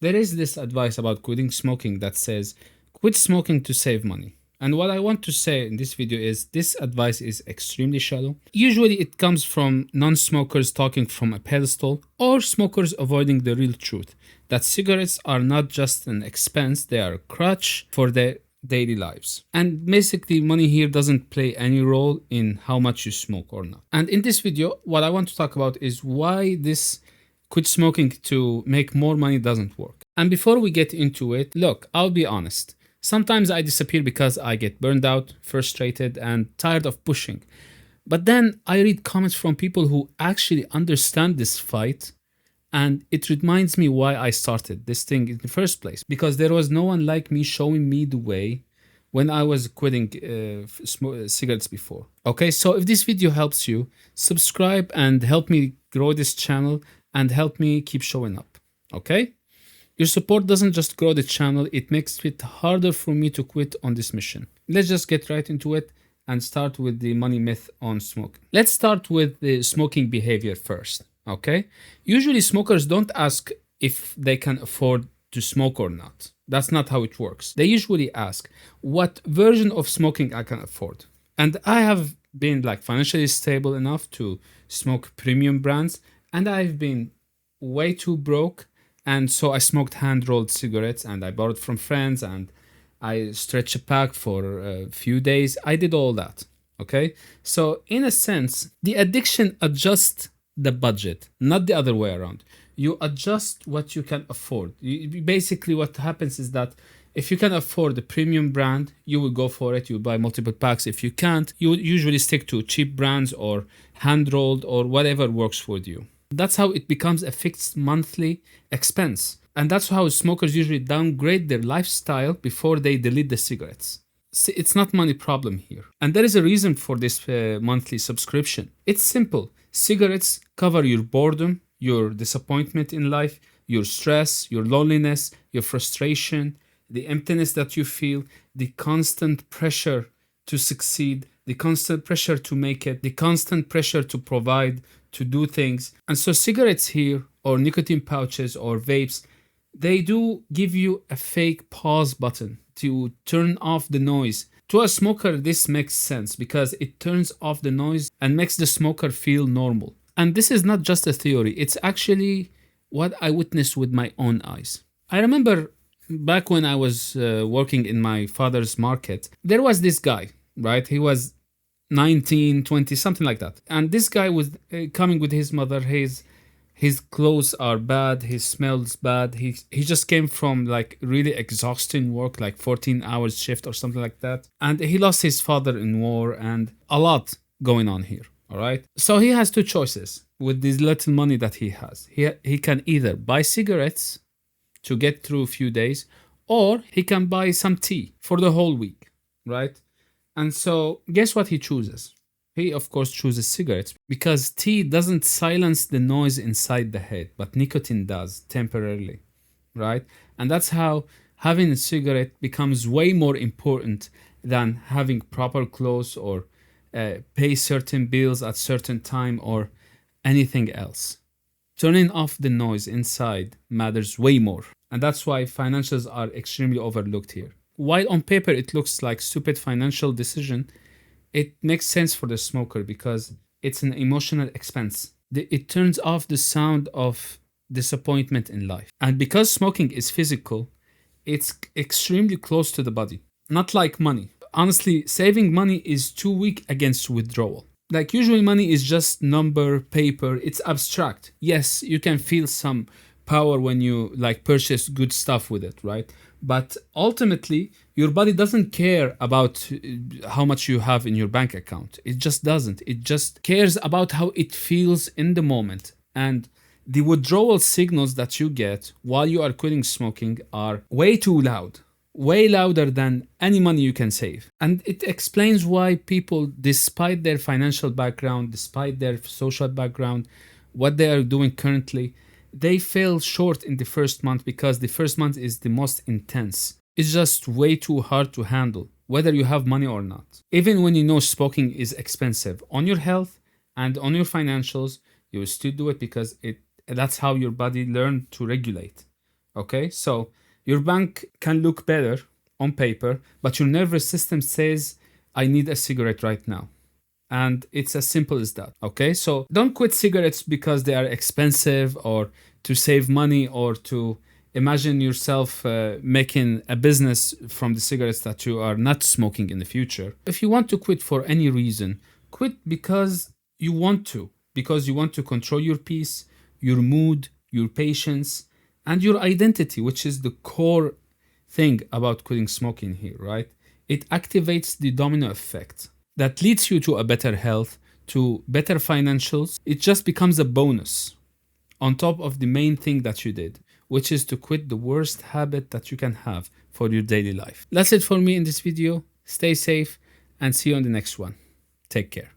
There is this advice about quitting smoking that says, quit smoking to save money. And what I want to say in this video is this advice is extremely shallow. Usually it comes from non-smokers talking from a pedestal or smokers avoiding the real truth that cigarettes are not just an expense, they are a crutch for their daily lives. And basically money here doesn't play any role in how much you smoke or not. And in this video, what I want to talk about is why this quit smoking to make more money doesn't work. And before we get into it, look, I'll be honest. Sometimes I disappear because I get burned out, frustrated, and tired of pushing. But then I read comments from people who actually understand this fight, and it reminds me why I started this thing in the first place. Because there was no one like me showing me the way when I was quitting cigarettes before. Okay, so if this video helps you, subscribe and help me grow this channel and help me keep showing up. Okay? Your support doesn't just grow the channel, it makes it harder for me to quit on this mission. Let's just get right into it and start with the money myth on smoking. Let's start with the smoking behavior first. Okay? Usually smokers don't ask if they can afford to smoke or not. That's not how it works. They usually ask what version of smoking I can afford. And I have been like financially stable enough to smoke premium brands, and I've been way too broke, and so I smoked hand-rolled cigarettes and I borrowed from friends and I stretched a pack for a few days. I did all that. Okay? So in a sense, the addiction adjusts the budget, not the other way around. You adjust what you can afford. Basically, what happens is that if you can afford a premium brand, you will go for it. You buy multiple packs. If you can't, you usually stick to cheap brands or hand-rolled or whatever works for you. That's how it becomes a fixed monthly expense. And that's how smokers usually downgrade their lifestyle before they delete the cigarettes. See, it's not money problem here. And there is a reason for this monthly subscription. It's simple. Cigarettes cover your boredom, your disappointment in life, your stress, your loneliness, your frustration, the emptiness that you feel, the constant pressure to succeed, the constant pressure to make it, the constant pressure to provide, to do things. And so cigarettes here, or nicotine pouches or vapes, they do give you a fake pause button to turn off the noise. To a smoker, this makes sense because it turns off the noise and makes the smoker feel normal. And this is not just a theory, it's actually what I witnessed with my own eyes. I remember back when I was working in my father's market, there was this guy, right? He was 19, 20, something like that. And this guy was coming with his mother. His clothes are bad. He smells bad. He just came from like really exhausting work, like 14 hours shift or something like that. And he lost his father in war and a lot going on here. All right. So he has two choices with this little money that he has. He can either buy cigarettes to get through a few days, or he can buy some tea for the whole week, right? And so guess what he chooses? He, of course, chooses cigarettes because tea doesn't silence the noise inside the head, but nicotine does temporarily, right? And that's how having a cigarette becomes way more important than having proper clothes or pay certain bills at certain time or anything else. Turning off the noise inside matters way more. And that's why financials are extremely overlooked here. While on paper it looks like stupid financial decision, it makes sense for the smoker because it's an emotional expense. It turns off the sound of disappointment in life. And because smoking is physical, it's extremely close to the body. Not like money. Honestly, saving money is too weak against withdrawal. Like usually money is just number, paper, it's abstract. Yes, you can feel some power when you like purchase good stuff with it, right? But ultimately, your body doesn't care about how much you have in your bank account. It just doesn't. It just cares about how it feels in the moment. And the withdrawal signals that you get while you are quitting smoking are way too loud. Way louder than any money you can save. And it explains why people, despite their financial background, despite their social background, what they are doing currently, they fail short in the first month because the first month is the most intense. It's just way too hard to handle, whether you have money or not. Even when you know smoking is expensive on your health and on your financials, you will still do it because that's how your body learned to regulate. Okay, so your bank can look better on paper, but your nervous system says, I need a cigarette right now. And it's as simple as that. Okay, so don't quit cigarettes because they are expensive or to save money or to imagine yourself making a business from the cigarettes that you are not smoking in the future. If you want to quit for any reason, quit because you want to control your peace, your mood, your patience, and your identity, which is the core thing about quitting smoking here, right? It activates the domino effect that leads you to a better health, to better financials. It just becomes a bonus on top of the main thing that you did, which is to quit the worst habit that you can have for your daily life. That's it for me in this video. Stay safe and see you on the next one. Take care.